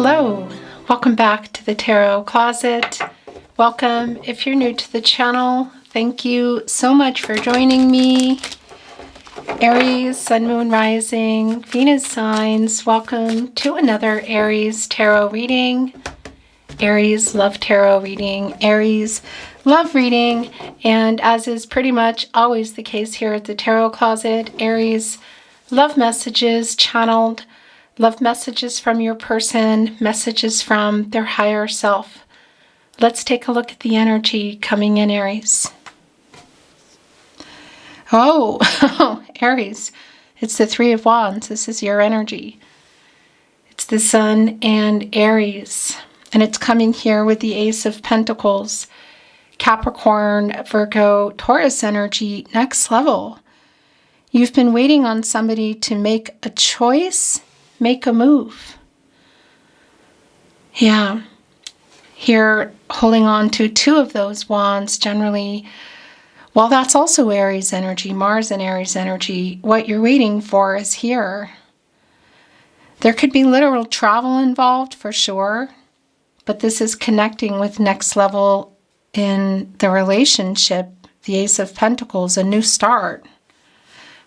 Hello, welcome back to the Tarot Closet. Welcome if you're new to the channel. Thank you so much for joining me. Aries, Sun, Moon, Rising, Venus signs, welcome to another Aries Tarot reading. Aries Love Tarot reading, Aries Love Reading, and as is pretty much always the case here at the Tarot Closet, Aries Love Messages channeled. Love messages from your person, messages from their higher self. Let's take a look at the energy coming in, Aries. Oh, Aries, it's the Three of Wands. This is your energy. It's the Sun and Aries, and it's coming here with the Ace of Pentacles, Capricorn, Virgo, Taurus energy, next level. You've been waiting on somebody to make a choice, make a move. Yeah. Here, holding on to two of those wands, generally, well, that's also Aries energy, Mars and Aries energy. What you're waiting for is here. There could be literal travel involved for sure, but this is connecting with next level in the relationship, the Ace of Pentacles, a new start.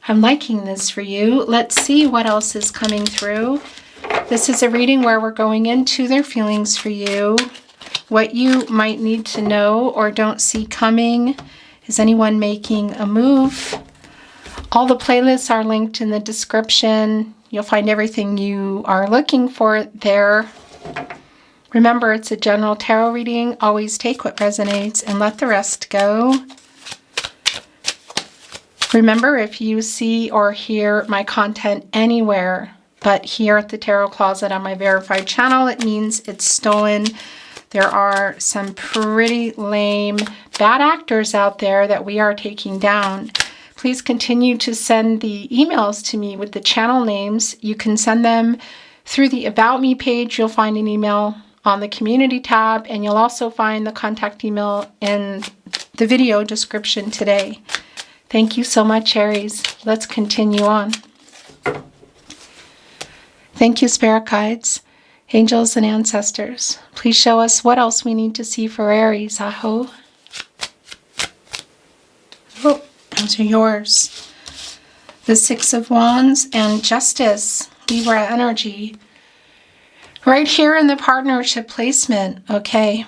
I'm liking this for you. Let's see what else is coming through. This is a reading where we're going into their feelings for you, what you might need to know or don't see coming. Is anyone making a move? All the playlists are linked in the description. You'll find everything you are looking for there. Remember, it's a general tarot reading. Always take what resonates and let the rest go. Remember, if you see or hear my content anywhere but here at the Tarot Closet on my verified channel, it means it's stolen. There are some pretty lame, bad actors out there that we are taking down. Please continue to send the emails to me with the channel names. You can send them through the About Me page. You'll find an email on the Community tab, and you'll also find the contact email in the video description today. Thank you so much, Aries. Let's continue on. Thank you, Spirit Guides, Angels, and Ancestors. Please show us what else we need to see for Aries. Aho. Oh, those are yours. The Six of Wands and Justice, Libra energy. Right here in the partnership placement, okay.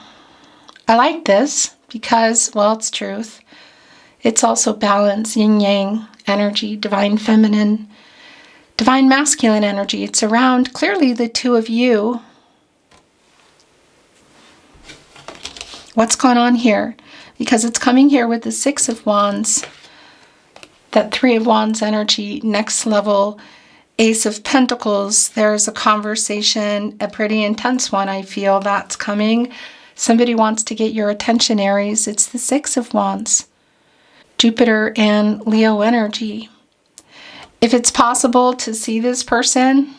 I like this because, well, it's truth. It's also balance, yin-yang energy, divine feminine, divine masculine energy. It's around, clearly, the two of you. What's going on here? Because it's coming here with the Six of Wands, that Three of Wands energy, next level, Ace of Pentacles. There's a conversation, a pretty intense one, I feel, that's coming. Somebody wants to get your attention, Aries. It's the Six of Wands. Jupiter and Leo energy. If it's possible to see this person,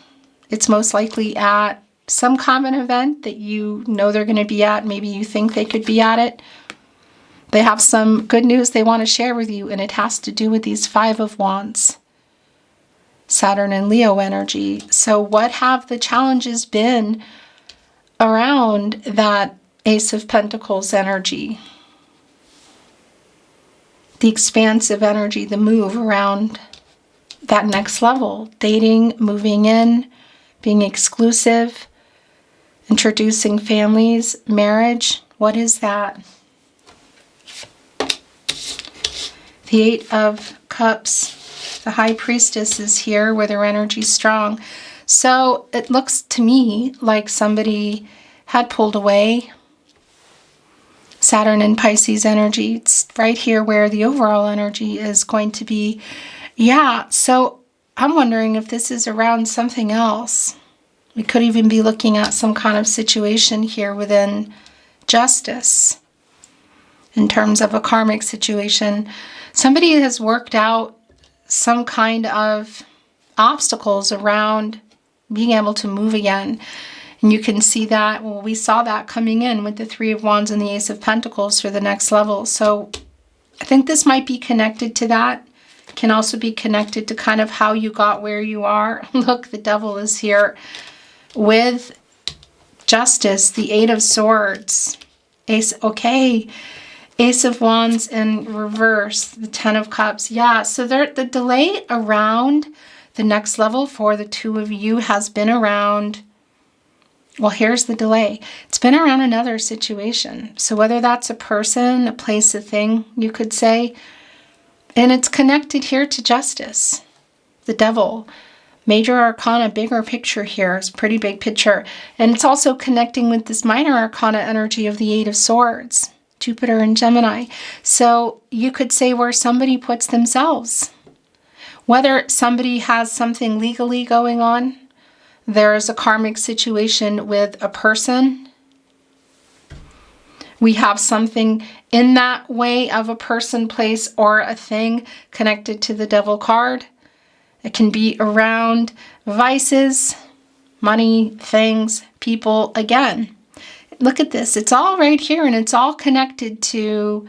it's most likely at some common event that you know they're going to be at. Maybe you think they could be at it. They have some good news they want to share with you, and it has to do with these Five of Wands. Saturn and Leo energy. So what have the challenges been around that Ace of Pentacles energy? The expansive energy, the move around that next level. Dating, moving in, being exclusive, introducing families, marriage. What is that? The Eight of Cups. The High Priestess is here with her energy strong. So it looks to me like somebody had pulled away. Saturn and Pisces energy. It's right here where the overall energy is going to be. Yeah, so I'm wondering if this is around something else. We could even be looking at some kind of situation here within justice in terms of a karmic situation. Somebody has worked out some kind of obstacles around being able to move again. And you can see that, well, we saw that coming in with the Three of Wands and the Ace of Pentacles for the next level. So I think this might be connected to that. Can also be connected to kind of how you got where you are. Look, the Devil is here with Justice, the Eight of Swords. Ace, okay. Ace of Wands in reverse, the Ten of Cups. Yeah, so the delay around the next level for the two of you has been around, well, here's the delay. It's been around another situation. So whether that's a person, a place, a thing, you could say, and it's connected here to justice, the Devil. Major Arcana, bigger picture here. It's a pretty big picture. And it's also connecting with this minor Arcana energy of the Eight of Swords, Jupiter and Gemini. So you could say where somebody puts themselves. Whether somebody has something legally going on, there's a karmic situation with a person. We have something in that way of a person, place, or a thing connected to the Devil card. It can be around vices, money, things, people. Again, look at this. It's all right here, and it's all connected to,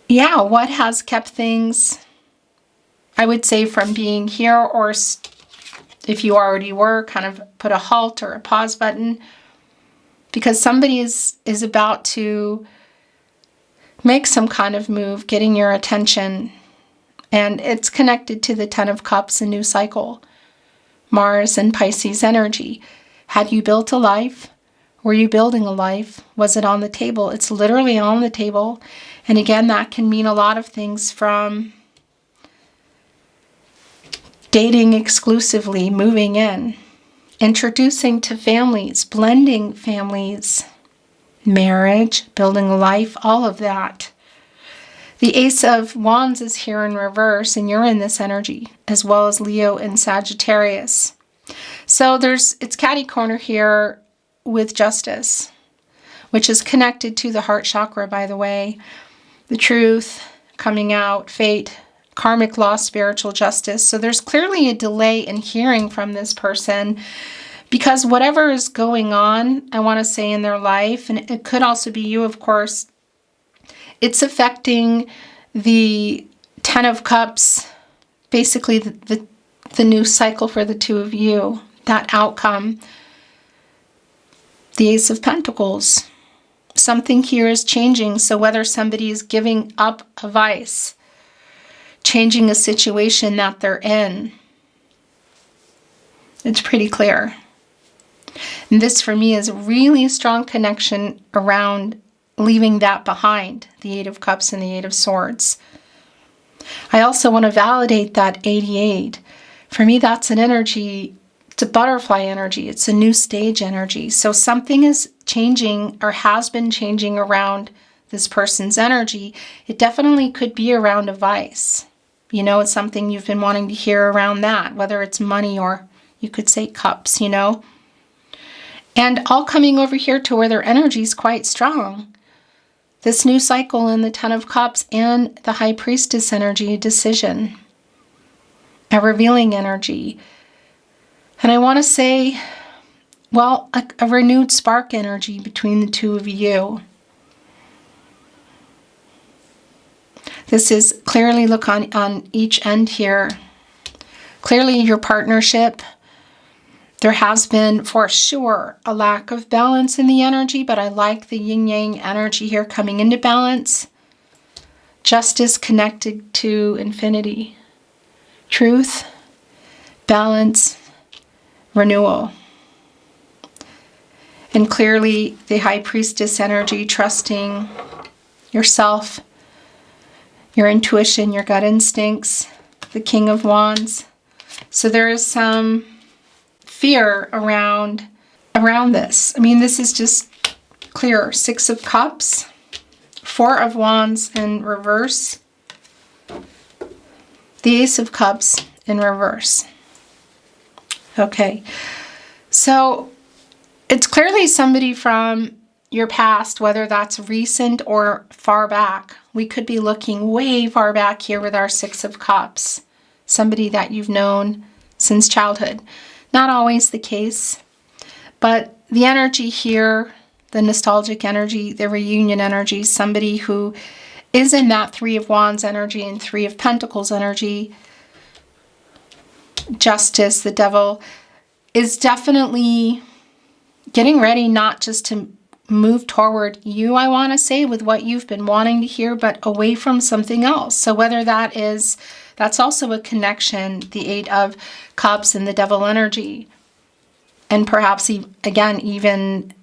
yeah, what has kept things, I would say, from being here, or if you already were, kind of put a halt or a pause button, because somebody is about to make some kind of move, getting your attention. And it's connected to the Ten of Cups, a new cycle. Mars and Pisces energy. Had you built a life? Were you building a life? Was it on the table? It's literally on the table. And again, that can mean a lot of things, from dating exclusively, moving in, introducing to families, blending families, marriage, building a life, all of that. The Ace of Wands is here in reverse, and you're in this energy, as well as Leo and Sagittarius. So it's catty corner here with justice, which is connected to the heart chakra, by the way. The truth, coming out, fate, karmic law, spiritual justice. So there's clearly a delay in hearing from this person, because whatever is going on, I want to say, in their life, and it could also be you, of course, it's affecting the Ten of Cups, basically the new cycle for the two of you, that outcome. The Ace of Pentacles. Something here is changing. So whether somebody is giving up a vice, changing a situation that they're in, it's pretty clear. And this, for me, is really a strong connection around leaving that behind, the Eight of Cups and the Eight of Swords. I also want to validate that 88. For me, that's an energy, it's a butterfly energy. It's a new stage energy. So something is changing, or has been changing, around this person's energy. It definitely could be around a vice. You know, it's something you've been wanting to hear around that, whether it's money, or you could say cups, you know. And all coming over here to where their energy is quite strong. This new cycle in the Ten of Cups and the High Priestess energy, a decision, a revealing energy. And I want to say, well, a renewed spark energy between the two of you. This is clearly, look on each end here, clearly your partnership. There has been, for sure, a lack of balance in the energy, but I like the yin-yang energy here coming into balance. Justice connected to infinity. Truth, balance, renewal. And clearly the High Priestess energy, trusting yourself, your intuition, your gut instincts. The King of Wands. So there is some fear around this. I mean, this is just clear. Six of Cups, Four of Wands in reverse, the Ace of Cups in reverse. Okay, so it's clearly somebody from your past, whether that's recent or far back. We could be looking way far back here with our Six of Cups. Somebody that you've known since childhood. Not always the case, but the energy here, the nostalgic energy, the reunion energy, somebody who is in that Three of Wands energy and Three of Pentacles energy, justice, the Devil, is definitely getting ready not just to move toward you, I want to say, with what you've been wanting to hear, but away from something else. So whether that's also a connection, the Eight of Cups and the Devil energy. And perhaps, again, even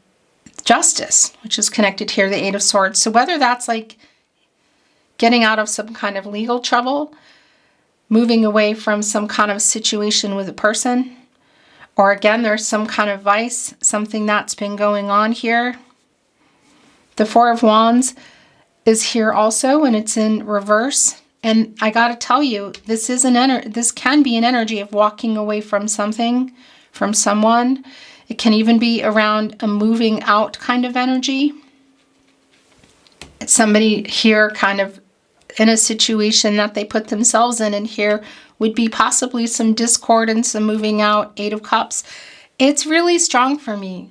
Justice, which is connected here, the Eight of Swords. So whether that's like getting out of some kind of legal trouble, moving away from some kind of situation with a person, or again, there's some kind of vice, something that's been going on here. The Four of Wands is here also, and it's in reverse. And I got to tell you, this can be an energy of walking away from something, from someone. It can even be around a moving out kind of energy. It's somebody here kind of in a situation that they put themselves in, and here would be possibly some discord and some moving out. Eight of Cups. It's really strong for me.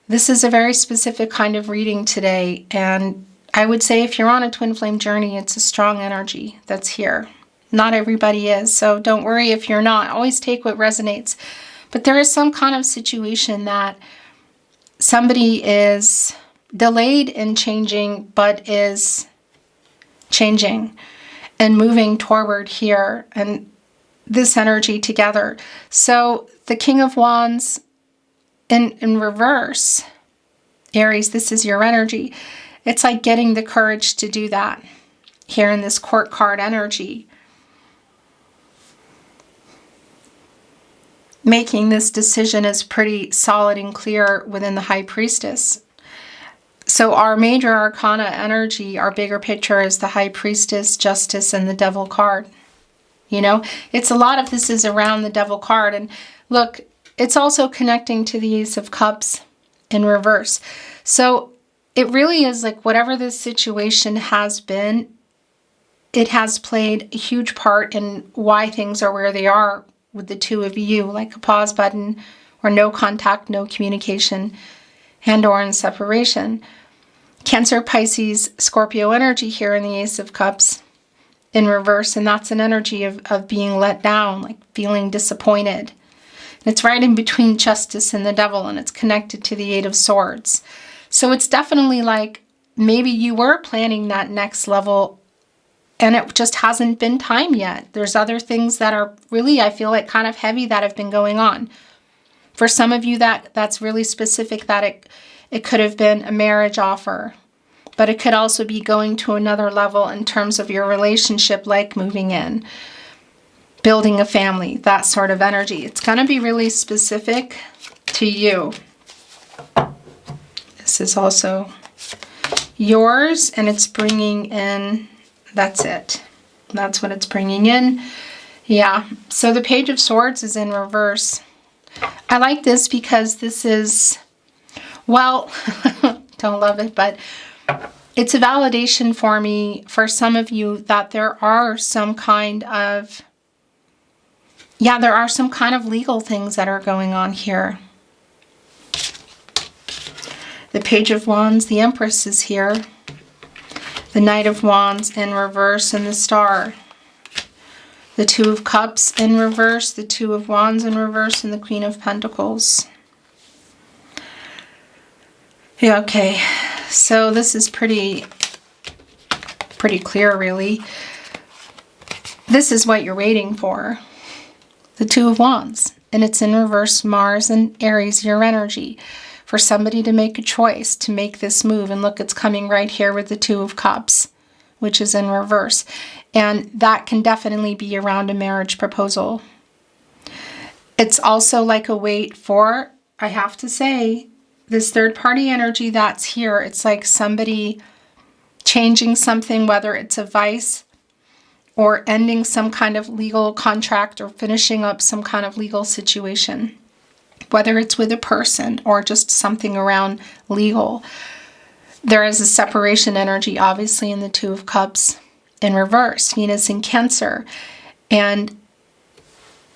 This is a very specific kind of reading today, and I would say if you're on a twin flame journey, it's a strong energy that's here. Not everybody is, so don't worry if you're not. Always take what resonates. But there is some kind of situation that somebody is delayed in changing, but is changing and moving toward here, and this energy together. So the King of Wands in reverse, Aries, this is your energy. It's like getting the courage to do that here in this Court card energy. Making this decision is pretty solid and clear within the High Priestess. So our major arcana energy, our bigger picture, is the High Priestess, Justice, and the Devil card. You know, it's a lot of this is around the Devil card. And look, it's also connecting to the Ace of Cups in reverse. So it really is like whatever this situation has been, it has played a huge part in why things are where they are with the two of you, like a pause button or no contact, no communication, and or in separation. Cancer, Pisces, Scorpio energy here in the Ace of Cups in reverse, and that's an energy of being let down, like feeling disappointed. And it's right in between Justice and the Devil, and it's connected to the Eight of Swords. So it's definitely like maybe you were planning that next level and it just hasn't been time yet. There's other things that are really, I feel like, kind of heavy that have been going on. For some of you, that's really specific, that it could have been a marriage offer, but it could also be going to another level in terms of your relationship, like moving in, building a family, that sort of energy. It's going to be really specific to you. This is also yours, and it's bringing in, that's it. That's what it's bringing in. Yeah, so the Page of Swords is in reverse. I like this because this is, well, don't love it, but it's a validation for me, for some of you, that there are some kind of, there are some kind of legal things that are going on here. The Page of Wands, the Empress is here. The Knight of Wands in reverse, and the Star. The Two of Cups in reverse, the Two of Wands in reverse, and the Queen of Pentacles. Yeah, okay. So this is pretty clear, really. This is what you're waiting for. The Two of Wands. And it's in reverse, Mars and Aries, your energy. For somebody to make a choice, to make this move. And look, it's coming right here with the Two of Cups, which is in reverse. And that can definitely be around a marriage proposal. It's also like a wait for, I have to say, this third party energy that's here. It's like somebody changing something, whether it's a vice or ending some kind of legal contract or finishing up some kind of legal situation. Whether it's with a person or just something around legal. There is a separation energy, obviously, in the Two of Cups in reverse, Venus in Cancer. And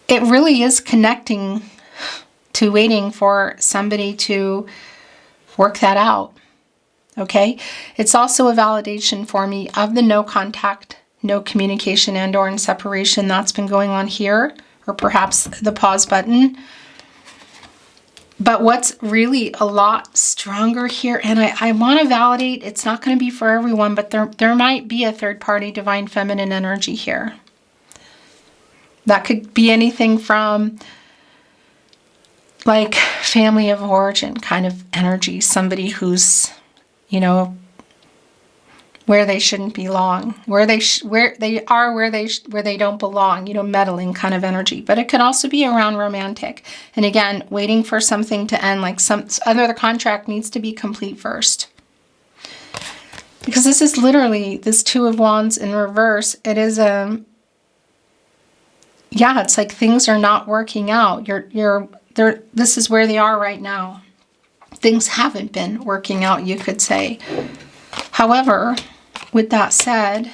it really is connecting to waiting for somebody to work that out, okay? It's also a validation for me of the no contact, no communication, and or in separation that's been going on here, or perhaps the pause button. But what's really a lot stronger here, and I want to validate, it's not going to be for everyone, but there might be a third-party divine feminine energy here. That could be anything from like family of origin kind of energy, somebody who's, you know, where they shouldn't belong, where they don't belong, you know, meddling kind of energy. But it could also be around romantic. And again, waiting for something to end, like the contract needs to be complete first. Because this is literally this Two of Wands in reverse. It is yeah, it's like things are not working out. This is where they are right now. Things haven't been working out, you could say. However, with that said,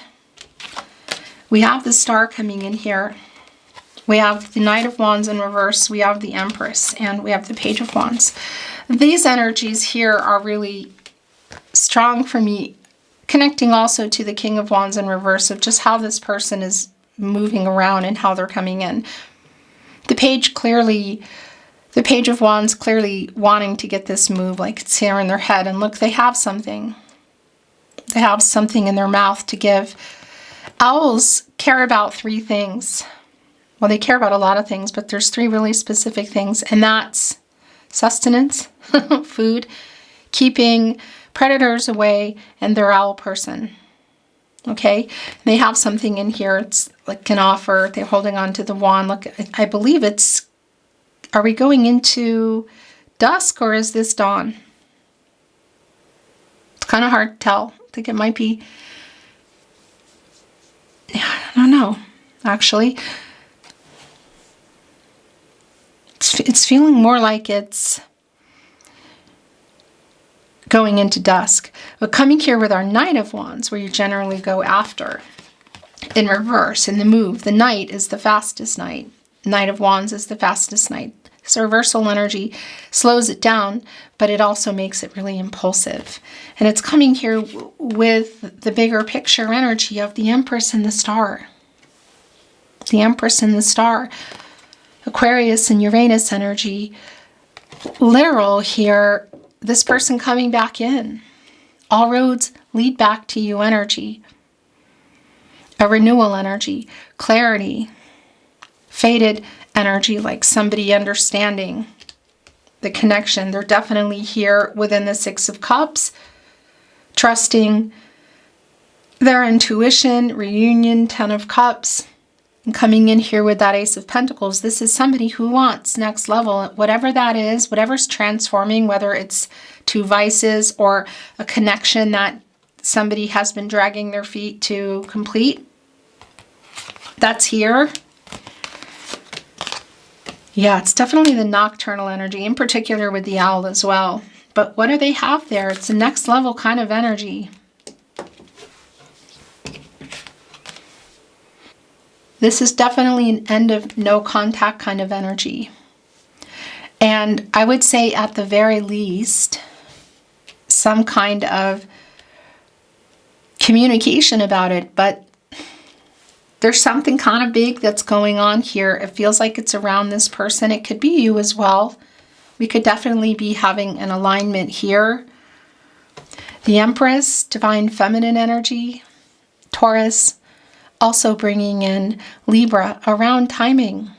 we have the Star coming in here. We have the Knight of Wands in reverse. We have the Empress, and we have the Page of Wands. These energies here are really strong for me, connecting also to the King of Wands in reverse of just how this person is moving around and how they're coming in. The Page of Wands clearly wanting to get this move, like it's here in their head. And look, they have something. They have something in their mouth to give. Owls care about three things. Well, they care about a lot of things, but there's three really specific things, and that's sustenance, food, keeping predators away, and their owl person. Okay? They have something in here. It's like an offer. They're holding on to the wand. Look, I believe it's, are we going into dusk or is this dawn? It's kind of hard to tell. I think it might be, I don't know, actually. It's feeling more like it's going into dusk. But coming here with our Knight of Wands, where you generally go after, in reverse, in the move, the Knight is the fastest knight. Knight of Wands is the fastest knight. This reversal energy slows it down, but it also makes it really impulsive. And it's coming here with the bigger picture energy of the Empress and the Star. The Empress and the Star. Aquarius and Uranus energy. Literal here, this person coming back in. All roads lead back to you energy. A renewal energy. Clarity. Faded energy, like somebody understanding the connection. They're definitely here within the Six of Cups, trusting their intuition, reunion, Ten of Cups, and coming in here with that Ace of Pentacles. This is somebody who wants next level, whatever that is, whatever's transforming, whether it's two vices or a connection that somebody has been dragging their feet to complete. That's here. Yeah, it's definitely the nocturnal energy, in particular with the owl as well. But what do they have there? It's a next level kind of energy. This is definitely an end of no contact kind of energy. And I would say at the very least, some kind of communication about it, but there's something kind of big that's going on here. It feels like it's around this person. It could be you as well. We could definitely be having an alignment here. The Empress, divine feminine energy. Taurus, also bringing in Libra around timing.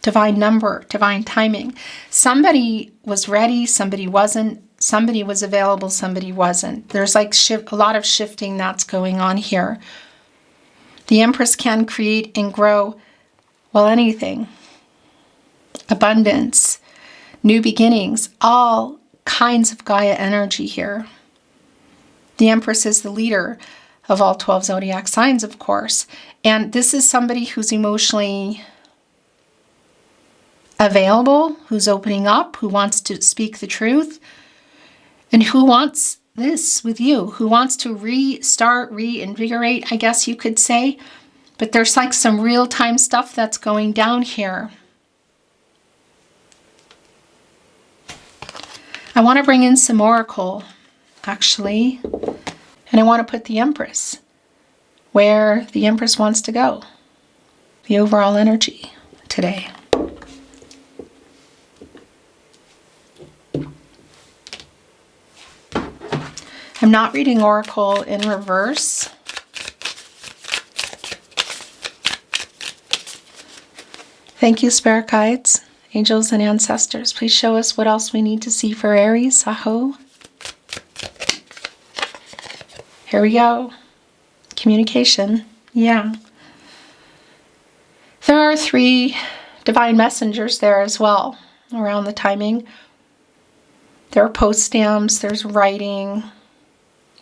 Divine number, divine timing. Somebody was ready, somebody wasn't. Somebody was available, somebody wasn't. There's like a lot of shifting that's going on here. The Empress can create and grow, well, anything. Abundance, new beginnings, all kinds of Gaia energy here. The Empress is the leader of all 12 zodiac signs, of course. And this is somebody who's emotionally available, who's opening up, who wants to speak the truth, and who wants this with you, who wants to restart, reinvigorate, I guess you could say. But there's like some real-time stuff that's going down here. I want to bring in some oracle, actually. And I want to put the Empress where the Empress wants to go. The overall energy today. I'm not reading Oracle in reverse. Thank you, Spirit Guides, Angels, and Ancestors. Please show us what else we need to see for Aries. Aho. Here we go. Communication. Yeah. There are 3 divine messengers there as well around the timing. There are post stamps, there's writing.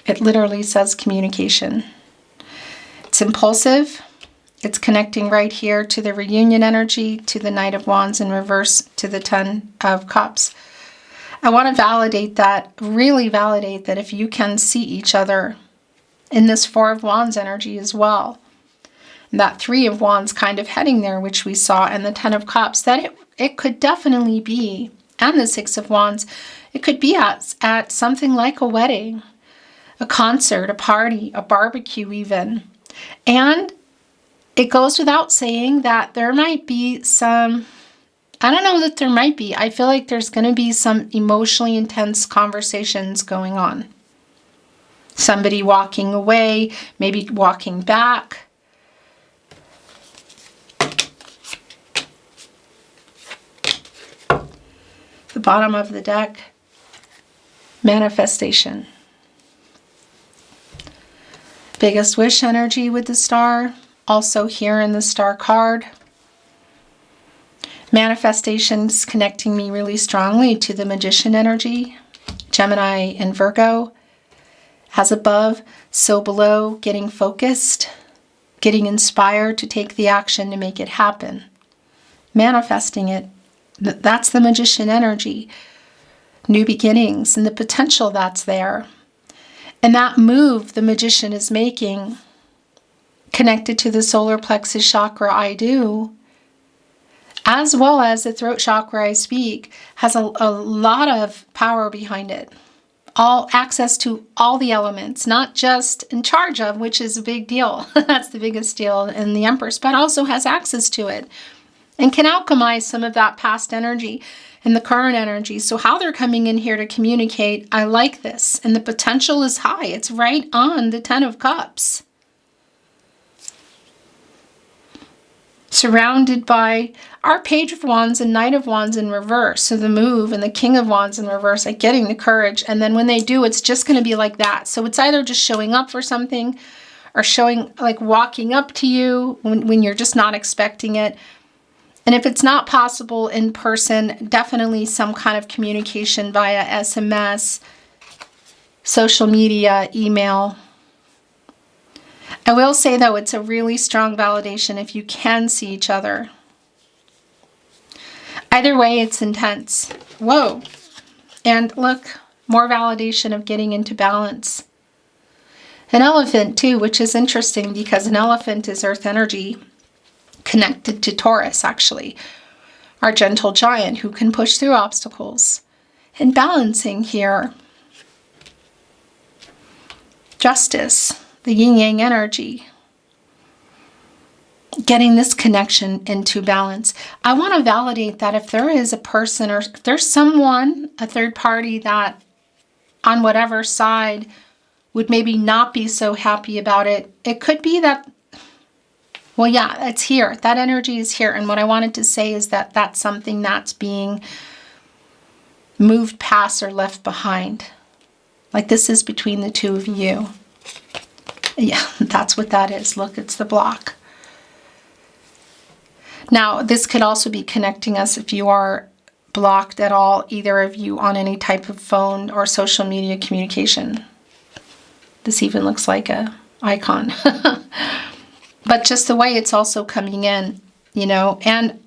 It literally says communication. It's impulsive. It's connecting right here to the reunion energy, to the Knight of Wands in reverse, to the Ten of Cups. I want to validate that, really validate that if you can see each other in this Four of Wands energy as well. That 3 of Wands kind of heading there, which we saw, and the 10 of Cups, that it could definitely be, and the 6 of Wands, it could be at something like a wedding, a concert, a party, a barbecue even. And it goes without saying that there might be some, I don't know that there might be, I feel like there's going to be some emotionally intense conversations going on. Somebody walking away, maybe walking back. The bottom of the deck, manifestation. Biggest wish energy with the star, also here in the star card. Manifestations connecting me really strongly to the magician energy, Gemini and Virgo. As above, so below, getting focused, getting inspired to take the action to make it happen. Manifesting it. That's the magician energy. New beginnings and the potential that's there. And that move the magician is making, connected to the solar plexus chakra I do, as well as the throat chakra I speak, has a lot of power behind it. All access to all the elements, not just in charge of, which is a big deal. That's the biggest deal in the Empress, but also has access to it and can alchemize some of that past energy and the current energy. So how they're coming in here to communicate, I like this. And the potential is high. It's right on the 10 of Cups. Surrounded by our Page of Wands and Knight of Wands in reverse. So the move and the King of Wands in reverse, like getting the courage. And then when they do, it's just going to be like that. So it's either just showing up for something or showing, like walking up to you when you're just not expecting it. And if it's not possible in person, definitely some kind of communication via SMS, social media, email. I will say, though, it's a really strong validation if you can see each other. Either way, it's intense. Whoa. And look, more validation of getting into balance. An elephant, too, which is interesting because an elephant is earth energy connected to Taurus, actually. Our gentle giant who can push through obstacles. And balancing here. Justice. The yin-yang energy. Getting this connection into balance. I want to validate that if there is a person or if there's someone, a third party that on whatever side would maybe not be so happy about it, it could be that, well, yeah, it's here. That energy is here. And what I wanted to say is that that's something that's being moved past or left behind. Like this is between the two of you. Yeah, that's what that is. Look, it's the block. Now, this could also be connecting us if you are blocked at all, either of you, on any type of phone or social media communication. This even looks like a icon. But just the way it's also coming in, you know, and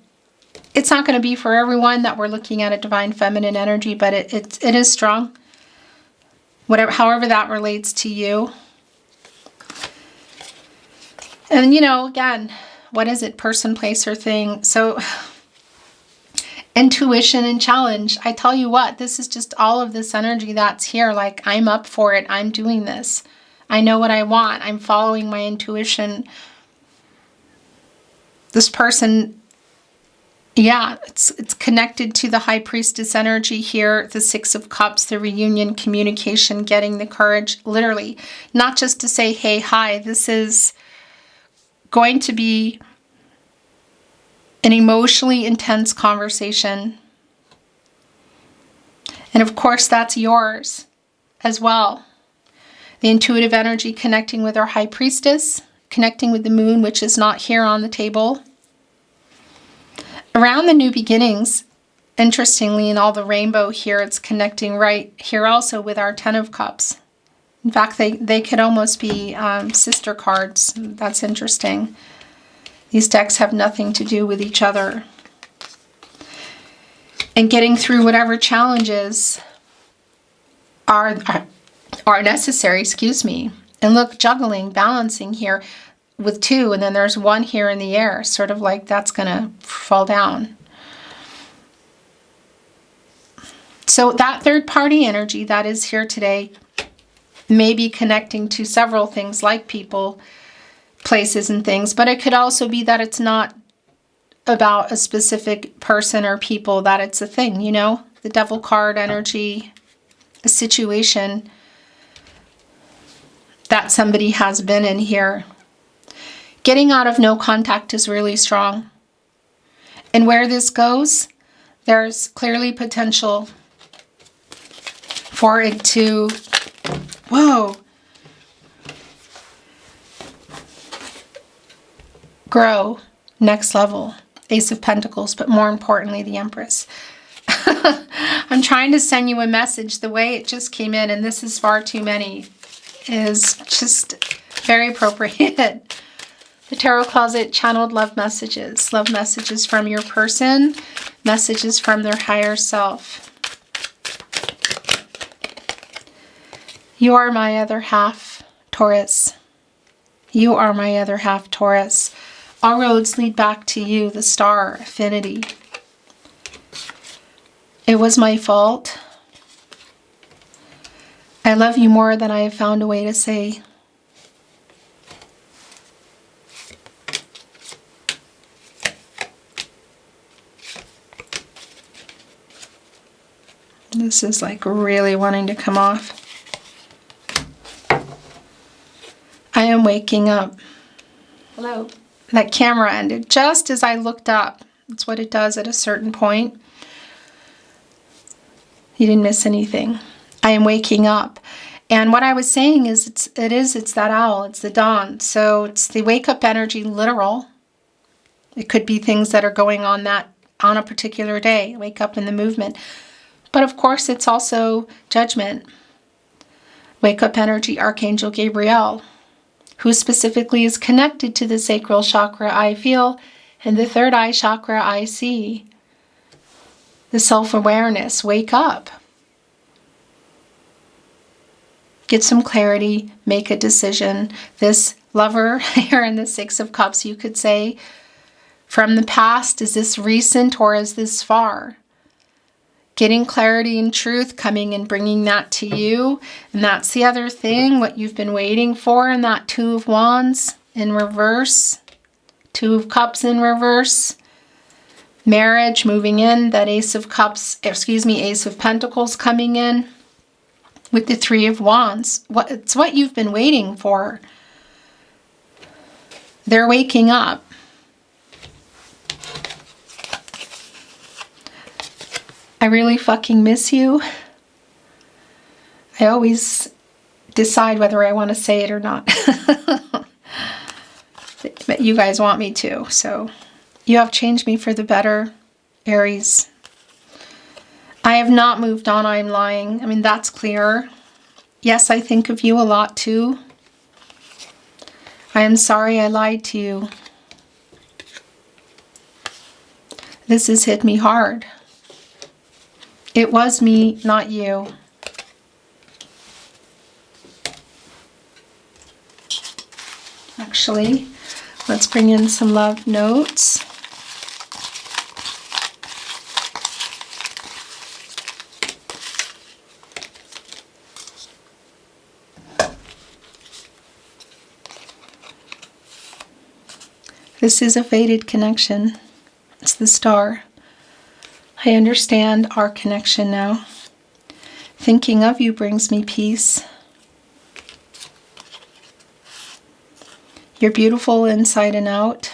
it's not going to be for everyone that we're looking at a divine feminine energy, but it is strong. However that relates to you. And, you know, again, what is it? Person, place, or thing. So intuition and challenge. I tell you what, this is just all of this energy that's here. Like, I'm up for it. I'm doing this. I know what I want. I'm following my intuition. This person Yeah, it's connected to the High Priestess energy here, the Six of Cups, the reunion, communication, getting the courage, literally, not just to say, hey, hi, this is going to be an emotionally intense conversation. And of course, that's yours as well. The intuitive energy connecting with our High Priestess, connecting with the moon, which is not here on the table. Around the new beginnings, interestingly, in all the rainbow here, it's connecting right here also with our Ten of Cups. In fact, they could almost be sister cards. That's interesting. These decks have nothing to do with each other. And getting through whatever challenges are necessary, excuse me. And look, juggling, balancing here with two, and then there's one here in the air, sort of like that's going to fall down. So that third party energy that is here today may be connecting to several things like people, places, and things, but it could also be that it's not about a specific person or people, that it's a thing, you know? The Devil card energy, a situation that somebody has been in here. Getting out of no contact is really strong. And where this goes, there's clearly potential for it to, whoa, grow, next level. Ace of Pentacles, but more importantly, the Empress. I'm trying to send you a message. The way it just came in, and this is far too many, is just very appropriate. The Tarot Closet channeled love messages from your person, messages from their higher self. You are my other half, Taurus. You are my other half, Taurus. All roads lead back to you, the star, affinity. It was my fault. I love you more than I have found a way to say. This is like really wanting to come off. I am waking up. Hello. That camera ended just as I looked up. That's what it does at a certain point. You didn't miss anything. I am waking up. And what I was saying is it's that owl. It's the dawn. So it's the wake up energy, literal. It could be things that are going on on a particular day. Wake up in the movement. But of course, it's also judgment. Wake up energy, Archangel Gabriel, who specifically is connected to the sacral chakra, I feel, and the third eye chakra, I see. The self-awareness, wake up. Get some clarity, make a decision. This lover here in the Six of Cups, you could say, from the past, is this recent or is this far? Getting clarity and truth, coming and bringing that to you. And that's the other thing, what you've been waiting for in that Two of Wands in reverse. Two of Cups in reverse. Marriage moving in, that Ace of Cups, Ace of Pentacles coming in. With the Three of Wands. It's what you've been waiting for. They're waking up. I really fucking miss you. I always decide whether I want to say it or not. But you guys want me to. So you have changed me for the better, Aries. I have not moved on. I'm lying. I mean, that's clear. Yes, I think of you a lot too. I am sorry I lied to you. This has hit me hard. It was me, not you. Actually, let's bring in some love notes. This is a fated connection. It's the Star. I understand our connection now. Thinking of you brings me peace. You're beautiful inside and out.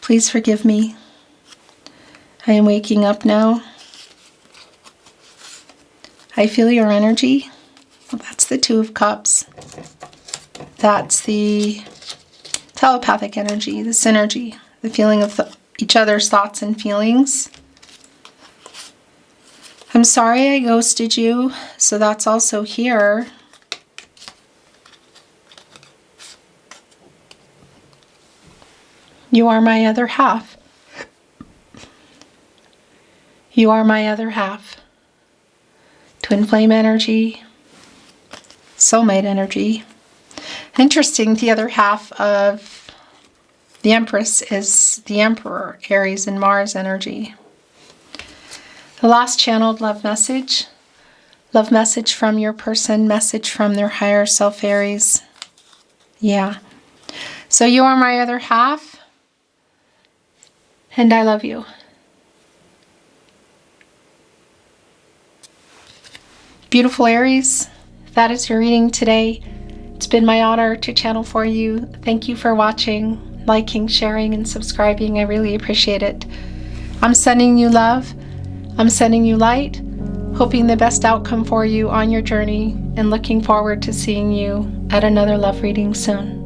Please forgive me. I am waking up now. I feel your energy. Well, that's the Two of Cups. That's the telepathic energy, the synergy, the feeling of each other's thoughts and feelings. I'm sorry I ghosted you, so that's also here. You are my other half. You are my other half. Twin flame energy, soulmate energy. Interesting, the other half of the Empress is the Emperor, Aries and Mars energy. The last channeled love message from your person, message from their higher self, Aries. Yeah. So you are my other half, and I love you. Beautiful Aries, that is your reading today. It's been my honor to channel for you. Thank you for watching, liking, sharing, and subscribing. I really appreciate it. I'm sending you love. I'm sending you light, hoping the best outcome for you on your journey, and looking forward to seeing you at another love reading soon.